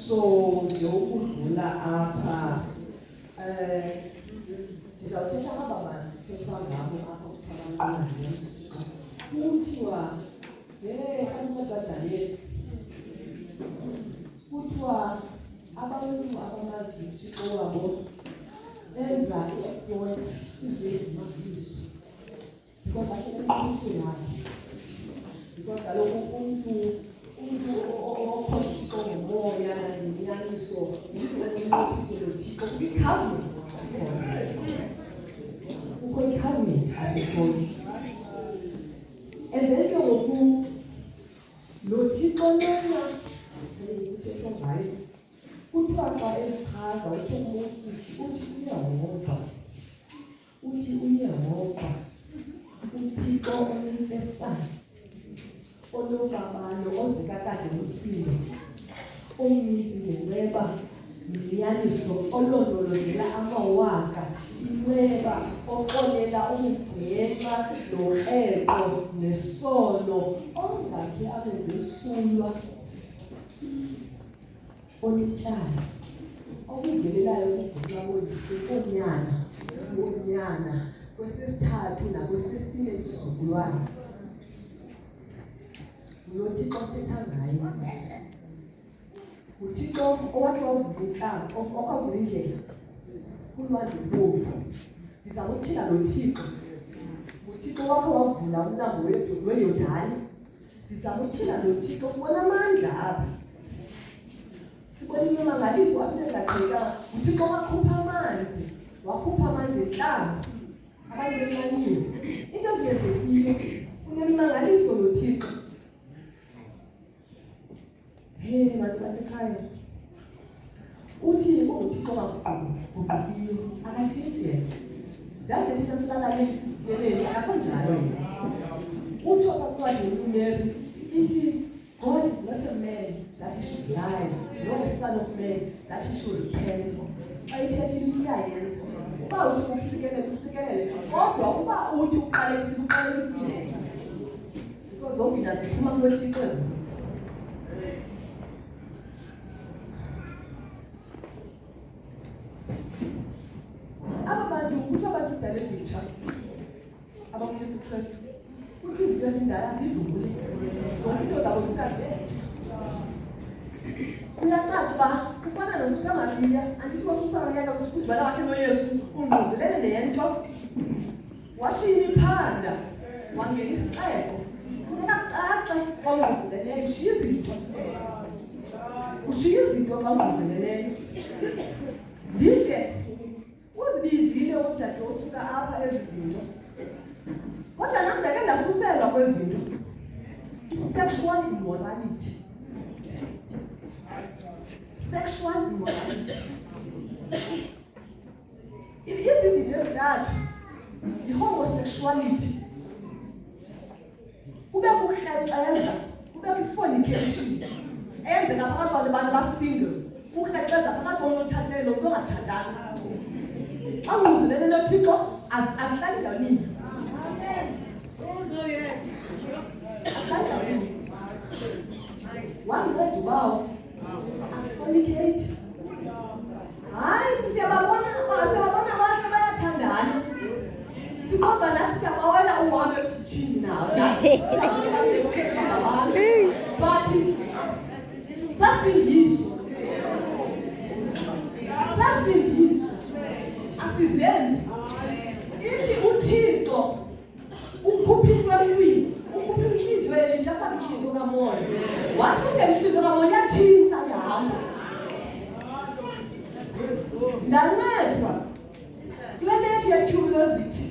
So ndiyokudlula apha ndizawuthetha ngaba thetha ngabo apha kuthiwa kuthiwa kancedadane kuthiwa abantu abamazi uThixo wabo benza i-exploits izimangaliso because bahleleliso yakhe because kaloku umntu okhothiko ngomoya ngenyaniso umntu loThixo kwi-covenant kukho i-covenant aphekhona and then ke ngoku loThixo lona kuthethwa ngayo kuthiwa xa ezichaza uthi uMoses uthi uyehova uThixo oyimfesane onovabalo ozikakade umsindo omninzi ngenceba nenyaniso olondolozela amawaka inceba oxolela umubhexa nokreko nesono ongakhe abenze usulwa onityala okuvelelayo ukubhuxa bonyana kwesesithathu nakwesesine isizukulwane uThixo sithetha ngaye uThixo owakhe wavula intlanga okwavula indlela kulwandle lubomvu ndizawuthina loThixo uThixo wakhe wavula umlambo weYordani ndizawuthina loThixo sibona amandla apha sibona imimangaliso apho engaqhelekanga uThixo wakhupha amanzi entlanga abantu benxaniwe into ezingenzekiyo unemimangaliso loThixo bantu basekhaya uthi uThixo kaguqukiyo akatshintshi njanje thina silalale isiveleni akakho njalo utsho kancwadi uMary ithi God is not a man that he should lie, nor a son of man that he should repent. Xa ithethile into uyayenza uba uthi ukusikelele kodwa uba uthi uqalekisile because zombini aziphuma kuloThixo ezininzi. Aba bantu kuthiwa basidala ezitsha abakuYesu Kristu kuthiwa izinto ezindala zidlule zonke into zabo zikazibetha uyacaca uba kufana nomsukaMariya andithi wasusamariya kasusukudibana wakhe noYesu ungquzelene nento washiya imiphanda wangena isixeko funeka cace xa ungquzeleleyo ushiya izinto xa ungquzeleleyo ndize uzibizile udade osuka apha ezi zinto kodwa nam ndake ndasuselwa kwezinto sexual immorality izindidi ezintathu i-homosexuality kube kukrexeza kube kwi-fornication eyenzeka phakathi kwabantu basingle kukrexeza phakathi komntu otshatileyo nomntu ongatshatanga xa ungquzelene noThixo azihlali ndawoninye wanginceda ubawo fornicate hayi siyababona abahle bayathandana siqoba nathi siyabawela uhambe ekhitshini nawo but sasindiswa asizenzi ithi uThixo ukhuphe inhliziyo elitsha apha inhliziyo kamoya wathi ungenhliziyo kamoya yatshintsha yahamba ndancedwa kule methu ye-curiosity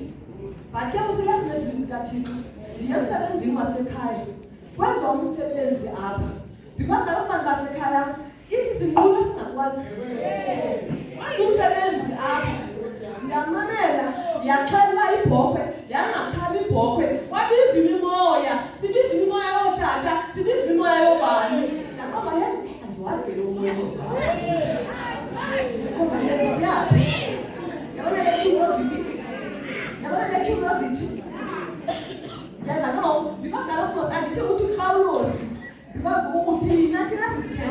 but ke usekazincedile zikaThixo ndiye emsebenzini wasekhaya kwenziwa umsebenzi apha because kaloku bantu basekhaya ithi sinqulo singakwazi umsebenzi apha ndiyamamela ndiyaxhela ibhokhwe yangakhali ibhokhwe wabiza imimoya sibiza imimoya yootata sibiza imimoya yobani ndaqoba andiwazi ke lo uwelozwa konvanyeni siyaphi yabona le curiosity no because kaloku andithi uthi uPawulos because thina sithetha